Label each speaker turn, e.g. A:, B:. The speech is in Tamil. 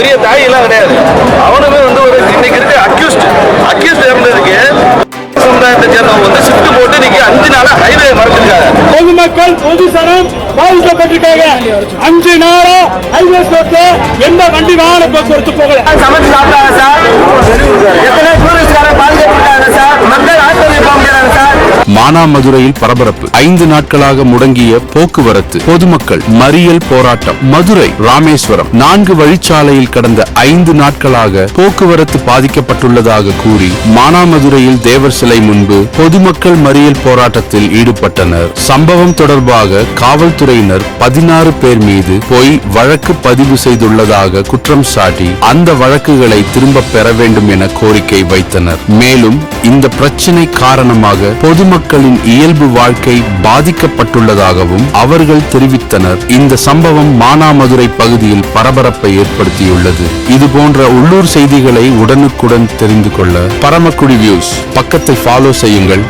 A: பெரிய தாயெல்லாம் கிடையாது. அவனுமே வந்து ஒரு இன்னைக்கு இருக்க அக்யூஸ்ட் இருந்ததுக்கு சமுதாயத்தை சேர்ந்தவங்க வந்து ஷிஃப்ட் போட்டு இன்னைக்கு 5 நாளா ஹைவே மறைச்சிருக்காங்க.
B: பொதுமக்கள் பொது சனம் பாதிக்கப்பட்டிருக்காங்க. 5 நாளா ஹைவே ரோட்ல எந்த வண்டி வாகன போக்குவரத்து போகல.
C: சமைச்சு சாப்பிட்டாங்க சார். எத்தனை டூரிஸ்ட்காரங்க பாதிக்கப்பட்டாங்க சார். மக்கள் ஆஸ்பத்திரி போக முடியாது சார்.
D: மானாமதுரையில் பரபரப்பு. 5 நாட்களாக முடங்கிய போக்குவரத்து. பொதுமக்கள் மறியல் போராட்டம். மதுரை ராமேஸ்வரம் 4 வழிச்சாலையில் கடந்த 5 நாட்களாக போக்குவரத்து பாதிக்கப்பட்டுள்ளதாக கூறி மானாமதுரையில் தேவர் சிலை முன்பு பொதுமக்கள் மறியல் போராட்டத்தில் ஈடுபட்டனர். சம்பவம் தொடர்பாக காவல்துறையினர் 16 பேர் மீது பொய் வழக்கு பதிவு செய்துள்ளதாக குற்றம் சாட்டி அந்த வழக்குகளை திரும்ப பெற வேண்டும் என கோரிக்கை வைத்தனர். மேலும் இந்த பிரச்சினை காரணமாக பொதுமக்களின் இயல்பு வாழ்க்கை பாதிக்கப்பட்டுள்ளதாகவும் அவர்கள் தெரிவித்தனர். இந்த சம்பவம் மானாமதுரை பகுதியில் பரபரப்பை ஏற்படுத்தியுள்ளது. இதுபோன்ற உள்ளூர் செய்திகளை உடனுக்குடன் தெரிந்து கொள்ள பரமக்குடி நியூஸ் பக்கத்தை ஃபாலோ செய்யுங்கள்.